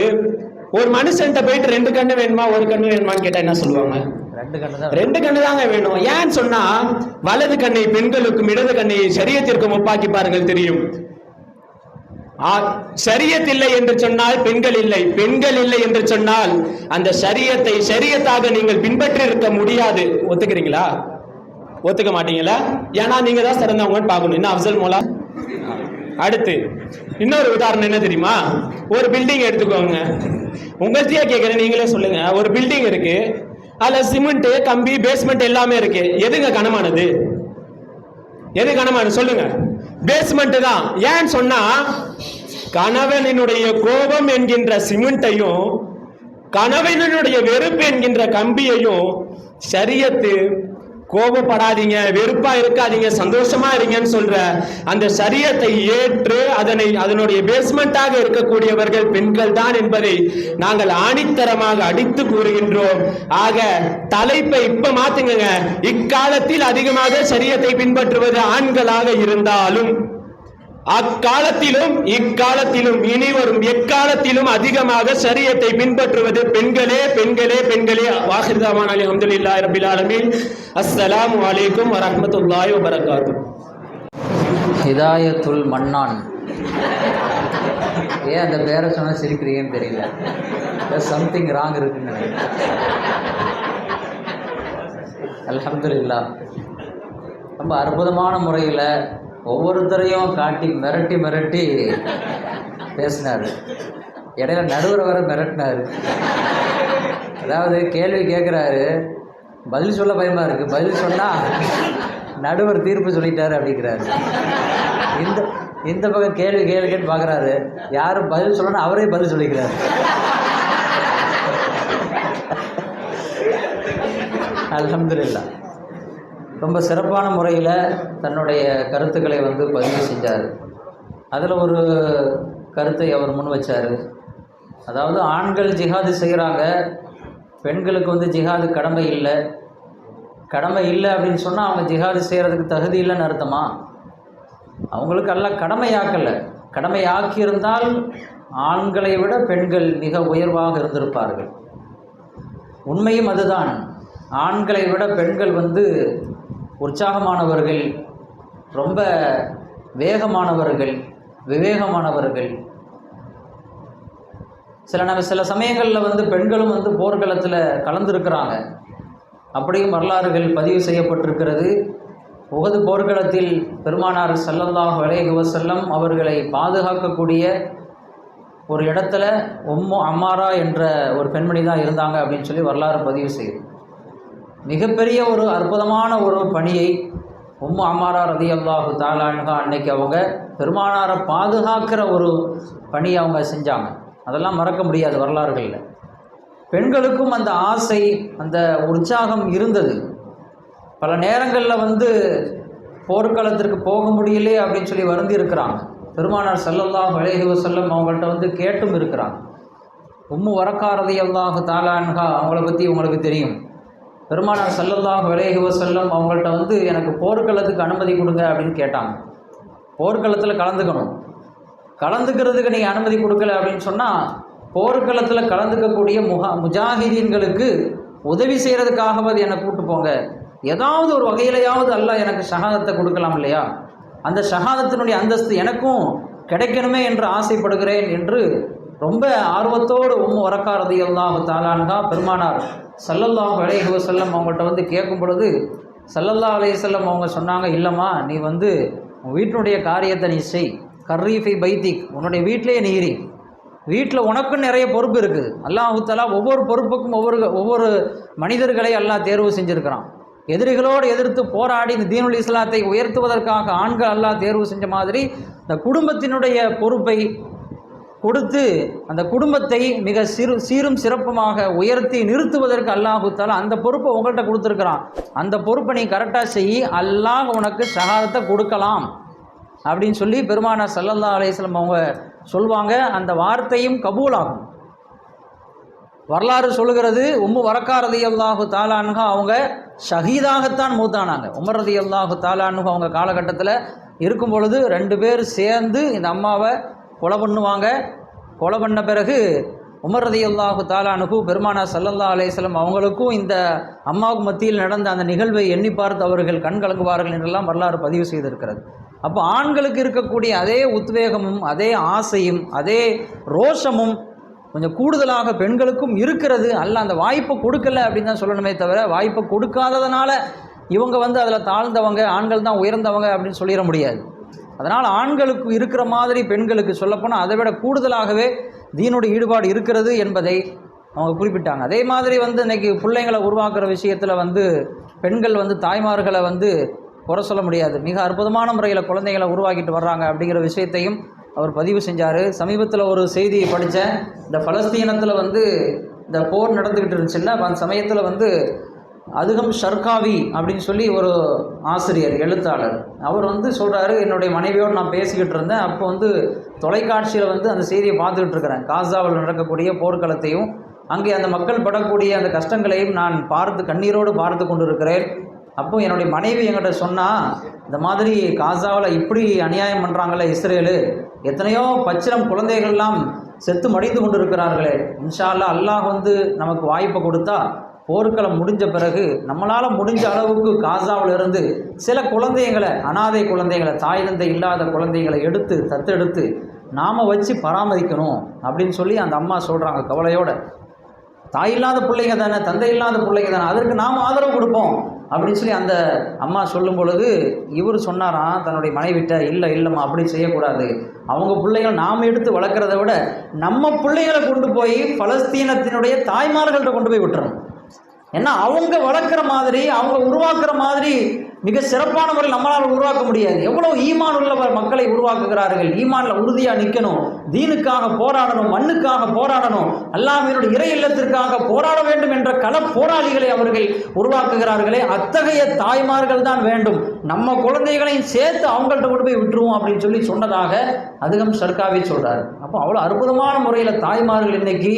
ஒரு மனுஷன்ட்ட போயிட்டு 2 கண்ணு வேணுமா 1 கண்ணு வேணுமான்னு கேட்டா என்ன சொல்லுவாங்க? 2 கண்ணு தாங்க வேணும். ஏன்னு சொன்னா, வலது கண்ணை பெண்களுக்கும் இடது கண்ணை ஷரியத்திற்கும் ஒப்பாக்கி பாருங்கள் தெரியும். ஷரியத் இல்லை என்று சொன்னால் பெண்கள் இல்லை, பெண்கள் இல்லை என்று சொன்னால் அந்த ஷரியத்தை ஷரியத்தாக நீங்கள் பின்பற்றி இருக்க முடியாது. ஒத்துக்கிறீங்களா? ஒத்துக்க மாட்டீங்களா? ஏன்னா நீங்க தான் சிறந்தவங்கன்னு பார்க்கணும். என்ன அஃசல் மோலா? அடுத்து இன்னொரு உதாரணம் என்ன தெரியுமா? ஒரு பில்டிங் எடுத்துக்கோங்க, உங்கள்கிட்டயே கேட்குறேன், நீங்களே சொல்லுங்க. ஒரு பில்டிங் இருக்கு, அதுல சிமெண்ட் கம்பி பேஸ்மெண்ட் எல்லாமே இருக்கு, எதுங்க கனமானது? எது கனமானது சொல்லுங்க? பேஸ்மெண்ட் தான். ஏன்னு சொன்னா, கணவனினுடைய கோபம் என்கின்ற சிமெண்ட்டையும் கணவனுடைய வெறுப்பு என்கின்ற கம்பியையும் ஷரியத்து கோபப்படாதீங்க, வெறுப்பா இருக்காதீங்க, சந்தோஷமா இருங்கன்னு சொல்ற அந்த ஷரியத்தை ஏற்று அதனுடைய பேஸ்மெண்டாக இருக்கக்கூடியவர்கள் பெண்கள் தான் என்பதை நாங்கள் ஆணித்தரமாக அடித்து கூறுகின்றோம். ஆக தலைப்பை இப்ப மாத்துங்க, இக்காலத்தில் அதிகமாக ஷரியத்தை பின்பற்றுவது ஆண்களாக இருந்தாலும் அக்காலத்திலும் இக்காலத்திலும் இனி வரும் எக்காலத்திலும் அதிகமாக ஷரியத்தை பின்பற்றுவது பெண்களே பெண்களே பெண்களே. வாஹிர் தஅவானா அல்ஹம்துலில்லாஹி ரப்பில் ஆலமீன். அஸ்ஸலாமு அலைக்கும் வரஹ்மத்துல்லாஹி வபரகாத்துஹு. ஹிதாயத்துல் மன்னான், ஏன் அந்த பேரை சொன்னா சிரிக்கிறீங்கன்னு தெரியல, சம்திங் ராங் இருக்குன்னு நினைக்கிறேன். அல்ஹம்துலில்லாஹ், ரொம்ப அற்புதமான முறையில் ஒவ்வொருத்தரையும் காட்டி மிரட்டி மிரட்டி பேசினார். இடையில நடுவரை வர மிரட்டினார். அதாவது கேள்வி கேட்குறாரு, பதில் சொல்ல பயமாக இருக்குது, பதில் சொன்னால் நடுவர் தீர்ப்பு சொல்லிட்டாரு அப்படிங்கிறாரு. இந்த பக்கம் கேள்வி கேட்டு பார்க்குறாரு, யாரும் பதில் சொல்லணும், அவரே பதில் சொல்லிக்கிறாரு. அல்ஹம்துலில்லாஹ், ரொம்ப சிறப்பான முறையில் தன்னுடைய கருத்துக்களை பதிவு செஞ்சார். அதில் ஒரு கருத்தை அவர் முன் வச்சார். அதாவது ஆண்கள் ஜிஹாது செய்கிறாங்க, பெண்களுக்கு ஜிஹாது கடமை இல்லை. கடமை இல்லை அப்படின்னு சொன்னால் அவங்க ஜிஹாது செய்கிறதுக்கு தகுதி இல்லைன்னு அர்த்தமா? அவங்களுக்கு எல்லாம் கடமையாக்கலை. கடமையாக்கியிருந்தால் ஆண்களை விட பெண்கள் மிக உயர்வாக இருந்திருப்பார்கள். உண்மையும் அதுதான். ஆண்களை விட பெண்கள் உற்சாகமானவர்கள், ரொம்ப வேகமானவர்கள், விவேகமானவர்கள். சில சமயங்களில் வந்து பெண்களும் வந்து போர்க்களத்தில் கலந்துருக்கிறாங்க. அப்படியும் வரலாறுகள் பதிவு செய்யப்பட்டிருக்கிறது. உஹது போர்க்களத்தில் பெருமானார் ஸல்லல்லாஹு அலைஹி வஸல்லம் அவர்களை பாதுகாக்கக்கூடிய ஒரு இடத்துல உம்மு அம்மாரா என்ற ஒரு பெண்மணி தான் இருந்தாங்க அப்படின்னு சொல்லி வரலாறு பதிவு செய்யுது. மிகப்பெரிய ஒரு அற்புதமான ஒரு பணியை உம்மு அம்மாரா ரலியல்லாஹு தஆலா அன்ஹா அன்னைக்கு அவங்க பெருமானாரை பாதுகாக்கிற ஒரு பணியை அவங்க செஞ்சாங்க. அதெல்லாம் மறக்க முடியாது வரலாறுகளில். பெண்களுக்கும் அந்த ஆசை, அந்த உற்சாகம் இருந்தது. பல நேரங்களில் வந்து போர்க்களத்திற்கு போக முடியலையே அப்படின்னு சொல்லி வருந்தி இருக்கிறாங்க. பெருமானார் ஸல்லல்லாஹு அலைஹி வஸல்லம் அவங்கள்ட்ட வந்து கேட்டும் இருக்கிறாங்க. உம்மு வரக்கா ரலியல்லாஹு தஆலா அன்ஹா அவங்கள பற்றி உங்களுக்கு தெரியும். பெருமானார் ஸல்லல்லாஹு அலைஹி வஸல்லம் அவங்கள்ட்ட வந்து எனக்கு போர்க்களத்துக்கு அனுமதி கொடுங்க அப்படின்னு கேட்டாங்க. போர்க்களத்தில் கலந்துக்கிறதுக்கு நீங்கள் அனுமதி கொடுக்கல அப்படின்னு சொன்னால், போர்க்களத்தில் கலந்துக்கக்கூடிய முஜாஹிதீன்களுக்கு உதவி செய்கிறதுக்காகவது என்னை கூப்பிட்டு போங்க, ஏதாவது ஒரு வகையிலையாவது அல்லாஹ் எனக்கு ஷஹாதத்தை கொடுக்கலாம் இல்லையா, அந்த ஷஹாதத்தினுடைய அந்தஸ்து எனக்கும் கிடைக்கணுமே என்று ஆசைப்படுகிறேன் என்று ரொம்ப ஆர்வத்தோடு உம்மு வரக்கா ரலியல்லாஹு தஆலா அன்ஹா பெருமானார் ஸல்லல்லாஹு அலைஹி வஸல்லம் அவங்கள்ட்ட வந்து கேட்கும் பொழுது ஸல்லல்லாஹு அலைஹி வஸல்லம் அவங்க சொன்னாங்க, இல்லைம்மா, நீ வந்து உன் வீட்டினுடைய காரியத்தை நீ செய், கர்ரீஃபி பைத்திக், உன்னுடைய வீட்டிலேயே நீரி, வீட்டில் உனக்கும் நிறைய பொறுப்பு இருக்குது. அல்லாஹு தஆலா ஒவ்வொரு பொறுப்புக்கும் ஒவ்வொரு மனிதர்களை அல்லாஹ் தேர்வு செஞ்சுருக்கிறான். எதிரிகளோடு எதிர்த்து போராடி இந்த தீனுல் இஸ்லாத்தை உயர்த்துவதற்காக ஆண்கள் அல்லாஹ் தேர்வு செஞ்ச மாதிரி இந்த குடும்பத்தினுடைய பொறுப்பை கொடுத்து அந்த குடும்பத்தை மிக சீரும் சிறப்புமாக உயர்த்தி நிறுத்துவதற்கு அல்லாஹு தஆலா அந்த பொறுப்பை உங்கள்கிட்ட கொடுத்துருக்குறான். அந்த பொறுப்பை நீ கரெக்டாக செய், அல்லாஹ் உனக்கு ஷஹாதத்தை கொடுக்கலாம் அப்படின்னு சொல்லி பெருமானார் ஸல்லல்லாஹு அலைஹி வஸல்லம் அவங்க சொல்லுவாங்க. அந்த வார்த்தையும் கபூலாகும். வரலாறு சொல்லுகிறது, உம்மு வரக்கா ரலியல்லாஹு தஆலா அன்ஹா அவங்க ஷஹீதாகத்தான் மூத்தானாங்க. உமர் ரலியல்லாஹு தஆலா அன்ஹு அவங்க காலகட்டத்தில் இருக்கும் பொழுது 2 பேர் சேர்ந்து இந்த அம்மாவை கொலை பண்ணுவாங்க. கொலை பண்ண பிறகு உமர் ரலியல்லாஹு தஆலா அன்ஹு பெருமானார் ஸல்லல்லாஹு அலைஹி வஸல்லம் அவங்களுக்கும் இந்த அம்மாவுக்கு மத்தியில் நடந்த அந்த நிகழ்வை எண்ணி பார்த்து அவர்கள் கண் கலங்குவார்கள் என்றெல்லாம் வரலாறு பதிவு செய்திருக்கிறது. அப்போ ஆண்களுக்கு இருக்கக்கூடிய அதே உத்வேகமும் அதே ஆசையும் அதே ரோஷமும் கொஞ்சம் கூடுதலாக பெண்களுக்கும் இருக்கிறது. அல்லாஹ் அந்த வாய்ப்பை கொடுக்கல அப்படின்னு தான் சொல்லணுமே தவிர, வாய்ப்பை கொடுக்காததுனால இவங்க வந்து அதில் தாழ்ந்தவங்க, ஆண்கள் தான் உயர்ந்தவங்க அப்படின்னு சொல்லிட முடியாது. அதனால் ஆண்களுக்கு இருக்கிற மாதிரி பெண்களுக்கு சொல்லப்போனால் அதை விட கூடுதலாகவே தீனுடைய ஈடுபாடு இருக்கிறது என்பதை அவங்க குறிப்பிட்டாங்க. அதே மாதிரி வந்து இன்றைக்கி பிள்ளைங்களை உருவாக்குற விஷயத்தில் வந்து பெண்கள் வந்து தாய்மார்களை வந்து குறை சொல்ல முடியாது. மிக அற்புதமான முறையில் குழந்தைகளை உருவாக்கிட்டு வர்றாங்க அப்படிங்கிற விஷயத்தையும் அவர் பதிவு செஞ்சார். சமீபத்தில் ஒரு செய்தியை படித்தேன். இந்த பலஸ்தீனத்தில் வந்து இந்த போர் நடந்துக்கிட்டு இருந்துச்சுல்ல, அந்த சமயத்தில் வந்து அதுகம் ஷர்காவி அப்படின்னு சொல்லி ஒரு ஆசிரியர், எழுத்தாளர், அவர் வந்து சொல்கிறாரு, என்னுடைய மனைவியோடு நான் பேசிக்கிட்டு இருந்தேன். அப்போ வந்து தொலைக்காட்சியில் வந்து அந்த செய்தியை பார்த்துக்கிட்டு இருக்கிறேன். காசாவில் நடக்கக்கூடிய போர்க்களத்தையும் அங்கே அந்த மக்கள் படக்கூடிய அந்த கஷ்டங்களையும் நான் கண்ணீரோடு பார்த்து கொண்டு இருக்கிறேன். அப்போ என்னுடைய மனைவி என்கிட்ட சொன்னால், இந்த மாதிரி காசாவில் இப்படி அநியாயம் பண்ணுறாங்களே இஸ்ரேலு, எத்தனையோ பச்சிலம் குழந்தைகள்லாம் செத்து மடிந்து கொண்டு இருக்கிறார்களே, இன்ஷா அல்லாஹ் அல்லாஹ் வந்து நமக்கு வாய்ப்பை கொடுத்தா போர்க்களம் முடிஞ்ச பிறகு நம்மளால் முடிஞ்ச அளவுக்கு காசாவில் இருந்து சில குழந்தைங்களை, அனாதை குழந்தைகளை, தாய் தந்தை இல்லாத குழந்தைகளை தத்தெடுத்து நாம் வச்சு பராமரிக்கணும் அப்படின்னு சொல்லி அந்த அம்மா சொல்கிறாங்க கவலையோட. தாய் இல்லாத பிள்ளைங்க தானே, தந்தை இல்லாத பிள்ளைங்க தானே, அதற்கு நாம் ஆதரவு கொடுப்போம் அப்படின்னு சொல்லி அந்த அம்மா சொல்லும் பொழுது இவர் சொன்னாராம் தன்னுடைய மனைவிட்ட, இல்லைம்மா அப்படி செய்யக்கூடாது, அவங்க பிள்ளைகள் நாம் எடுத்து வளர்க்குறத விட நம்ம பிள்ளைகளை கொண்டு போய் பலஸ்தீனத்தினுடைய தாய்மார்கள்ட்ட கொண்டு போய் விட்டுறணும். ஏன்னா அவங்க வளர்க்குற மாதிரி, அவங்க உருவாக்குற மாதிரி மிக சிறப்பான முறையில் நம்மளால் உருவாக்க முடியாது. எவ்வளோ ஈமான் உள்ளவர் மக்களை உருவாக்குகிறார்கள். ஈமானில் உறுதியாக நிற்கணும், தீனுக்காக போராடணும், மண்ணுக்காக போராடணும், அல்லாஹ்வினுடைய இறை இல்லத்திற்காக போராட வேண்டும் என்ற போராளிகளை அவர்கள் உருவாக்குகிறார்களே, அத்தகைய தாய்மார்கள் தான் வேண்டும். நம்ம குழந்தைகளையும் சேர்த்து அவங்கள்ட்ட கொண்டு போய் விட்டுருவோம் அப்படின்னு சொல்லி சொன்னதாக அதுகம் ஷர்காவி சொல்கிறார். அப்போ அவ்வளோ அற்புதமான முறையில் தாய்மார்கள் இன்னைக்கு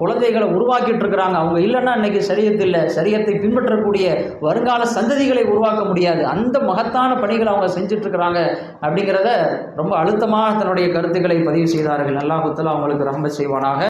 குழந்தைகளை உருவாக்கிட்டு இருக்கிறாங்க. அவங்க இல்லைன்னா இன்றைக்கி சரியத்து இல்லை, சரியத்தை பின்பற்றக்கூடிய வருங்கால சந்ததிகளை உருவாக்க முடியாது. அந்த மகத்தான பணிகளை அவங்க செஞ்சிட்ருக்கிறாங்க அப்படிங்கிறத ரொம்ப அழுத்தமாக தன்னுடைய கருத்துக்களை பதிவு செய்தார்கள். அல்லாஹ் தஆலா அவங்களுக்கு ரஹ்மத் செய்வானாக.